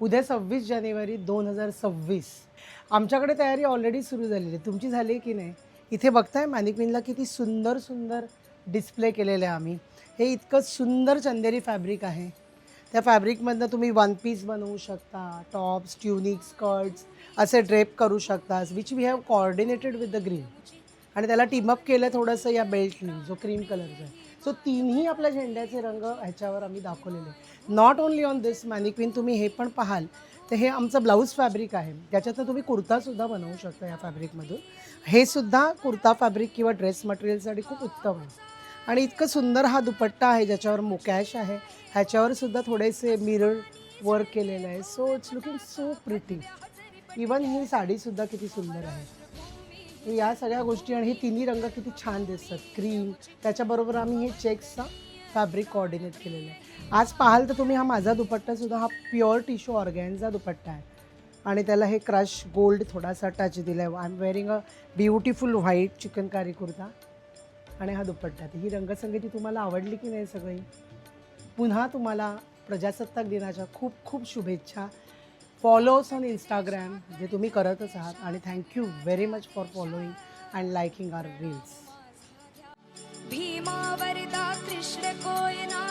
उद्या 26 जानेवारी 2026. आमच्याकडे तयारी ऑलरेडी सुरू झालेली आहे. तुमची झाली आहे की नाही? इथे बघताय मॅनिक्विनला किती सुंदर सुंदर डिस्प्ले केलेलं आहे आम्ही. हे इतकं सुंदर चंदेरी फॅब्रिक आहे. त्या फॅब्रिकमधनं तुम्ही वन पीस बनवू शकता, टॉप्स, ट्युनिक, स्कर्ट्स असे ड्रेप करू शकता, which we have coordinated with the green. आणि त्याला टीम अप केलं थोडंसं या बेल्टनी, जो क्रीम कलरचा आहे. सो तिन्ही आपल्या झेंड्याचे रंग ह्याच्यावर आम्ही दाखवलेले आहे. नॉट ओन्ली ऑन दिस मॅनिक्विन, तुम्ही हे पण पाहाल तर हे आमचं ब्लाऊज फॅब्रिक आहे. त्याच्यातनं तुम्ही कुर्तासुद्धा बनवू शकता या फॅब्रिकमधून. हे सुद्धा कुर्ता फॅब्रिक किंवा ड्रेस मटेरियलसाठी खूप उत्तम आहे. आणि इतकं सुंदर हा दुपट्टा आहे ज्याच्यावर मोकॅश आहे. ह्याच्यावर सुद्धा थोडेसे मिरर वर्क केलेलं आहे. So it's looking so pretty. Even ही साडीसुद्धा किती सुंदर आहे. या सगळ्या गोष्टी आणि हे तिन्ही रंग किती छान दिसतात. क्रीम, त्याच्याबरोबर आम्ही हे चेक्सचा फॅब्रिक कोऑर्डिनेट केलेलं आहे. आज पाहाल तर तुम्ही हा माझा दुपट्टासुद्धा हा प्युअर टिश्यू ऑर्गॅन्झा दुपट्टा आहे. आणि त्याला हे क्रश गोल्ड थोडासा टच दिला आहे. I am wearing a beautiful white chikankari kurta आणि हा दुपट्टा. ही रंगसंगती तुम्हाला आवडली की नाही सगळी? पुन्हा तुम्हाला प्रजासत्ताक दिनाच्या खूप खूप शुभेच्छा. फॉलो अस ऑन इंस्टाग्राम, जे तुम्ही करतच आहात. आणि thank you very much for following and liking our reels. Bhima Varada Krishna Koyna